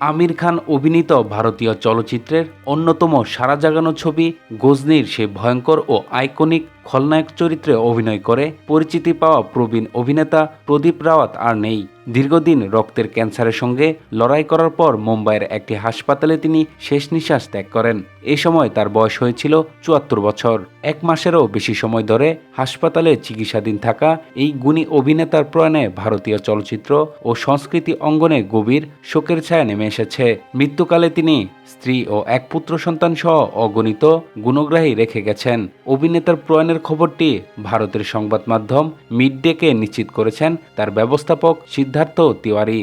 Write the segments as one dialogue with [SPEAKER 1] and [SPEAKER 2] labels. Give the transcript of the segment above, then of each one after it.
[SPEAKER 1] আমির খান অভিনীত ভারতীয় চলচ্চিত্রের অন্যতম সাড়া জাগানো ছবি গজনীর সেই ভয়ঙ্কর ও আইকনিক খলনায়ক চরিত্রে অভিনয় করে পরিচিতি পাওয়া প্রবীণ অভিনেতা প্রদীপ রাওয়াত আর নেই। দীর্ঘদিন রক্তের ক্যান্সারের সঙ্গে লড়াই করার পর মুম্বাইয়ের একটি হাসপাতালে তিনি শেষ নিঃশ্বাস ত্যাগ করেন। এই সময় তার বয়স হয়েছিল ৭৪ বছর। এক মাসেরও বেশি সময় ধরে হাসপাতালে চিকিৎসাধীন থাকা এই গুণী অভিনেতার প্রয়াণে ভারতীয় চলচ্চিত্র ও সংস্কৃতি অঙ্গনে গভীর শোকের ছায়া নেমে এসেছে। মৃত্যুকালে তিনি স্ত্রী ও এক পুত্র সন্তান সহ অগণিত গুণগ্রাহী রেখে গেছেন। অভিনেতার প্রয়াণের খবরটি ভারতের সংবাদ মাধ্যম মিড ডেকে নিশ্চিত করেছেন তার ব্যবস্থাপক সিদ্ধার্থ তিওয়ারি।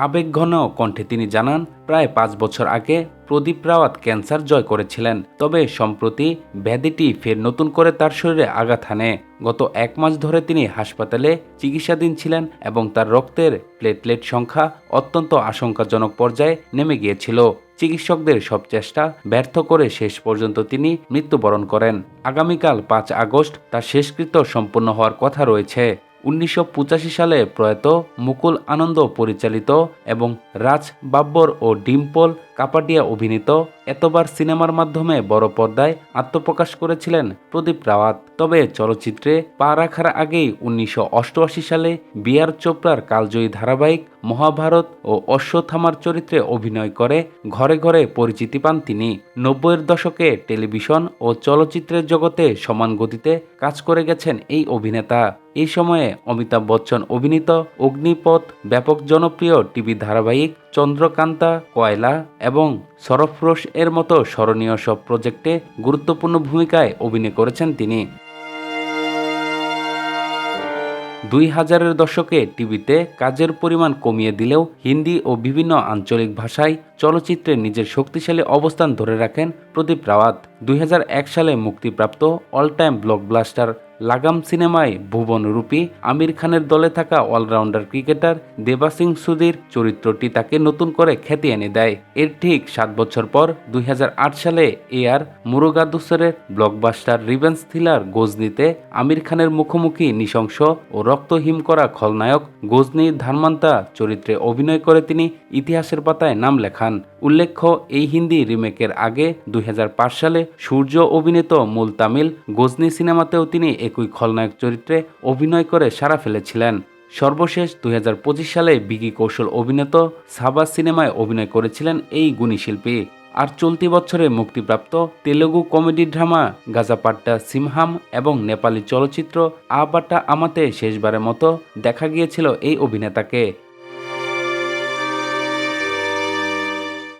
[SPEAKER 1] আবেগঘন কণ্ঠে তিনি জানান, প্রায় ৫ বছর আগে প্রদীপ রাওয়াত ক্যান্সার জয় করেছিলেন। তবে সম্প্রতি ব্যাধিটি ফের নতুন করে তার শরীরে আঘাত হানে। গত ১ মাস ধরে তিনি হাসপাতালে চিকিৎসাধীন ছিলেন এবং তার রক্তের প্লেটলেট সংখ্যা অত্যন্ত আশঙ্কাজনক পর্যায়ে নেমে গিয়েছিল। চিকিৎসকদের সব চেষ্টা ব্যর্থ করে শেষ পর্যন্ত তিনি মৃত্যুবরণ করেন। আগামীকাল ৫ আগস্ট তার শেষকৃত্য সম্পন্ন হওয়ার কথা রয়েছে। ১৯৮৫ সালে প্রয়াত মুকুল আনন্দ পরিচালিত এবং রাজ বাব্বর ও ডিম্পল কাপাডিয়া অভিনীত এতবার সিনেমার মাধ্যমে বড় পর্দায় আত্মপ্রকাশ করেছিলেন প্রদীপ রাওয়াত। তবে চলচ্চিত্রে পা রাখার আগেই ১৯৮৮ সালে বি আর চোপড়ার কালজয়ী ধারাবাহিক মহাভারত ও অশ্বত্থামার চরিত্রে অভিনয় করে ঘরে ঘরে পরিচিতি পান তিনি। ৯০-এর দশকে টেলিভিশন ও চলচ্চিত্রের জগতে সমান গতিতে কাজ করে গেছেন এই অভিনেতা। এই সময়ে অমিতাভ বচ্চন অভিনীত অগ্নিপথ, ব্যাপক জনপ্রিয় টিভি ধারাবাহিক চন্দ্রকান্তা, কয়লা এবং সরফরোশ এর মতো স্মরণীয় সব প্রজেক্টে গুরুত্বপূর্ণ ভূমিকায় অভিনয় করেছেন তিনি। ২০০০-এর দশকে টিভিতে কাজের পরিমাণ কমিয়ে দিলেও হিন্দি ও বিভিন্ন আঞ্চলিক ভাষায় চলচ্চিত্রে নিজের শক্তিশালী অবস্থান ধরে রাখেন প্রদীপ রাওয়াত। ২০০১ সালে মুক্তিপ্রাপ্ত অল টাইম ব্লকবাস্টার লাগাম সিনেমায় ভুবন রূপী আমির খানের দলে থাকা অলরাউন্ডার ক্রিকেটার দেবাসিং সুধীর চরিত্রটি তাকে নতুন করে খ্যাতি এনে দেয়। এর ঠিক ৭ বছর পর ২০০৮ সালে আর মুরুগাদুসের ব্লকবাস্টার রিভেঞ্জ থ্রিলার গজনীতে আমির খানের মুখোমুখি নৃশংস ও রক্তহিম করা খলনায়ক গজনী ধানমান্তা চরিত্রে অভিনয় করে তিনি ইতিহাসের পাতায় নাম লেখান। উল্লেখ্য, এই হিন্দি রিমেকের আগে ২০০৫ সালে সূর্য অভিনীত মূল তামিল গজনী সিনেমাতেও তিনি একই খলনায়ক চরিত্রে অভিনয় করে সাড়া ফেলেছিলেন। সর্বশেষ ২০২৫ সালে বিকি কৌশল অভিনীত সাবাস সিনেমায় অভিনয় করেছিলেন এই গুণী শিল্পী। আর চলতি বছরে মুক্তিপ্রাপ্ত তেলুগু কমেডি ড্রামা গাজাপাট্টা সিমহাম এবং নেপালি চলচ্চিত্র আ বাটা আমাতে শেষবারের মতো দেখা গিয়েছিল এই অভিনেতাকে।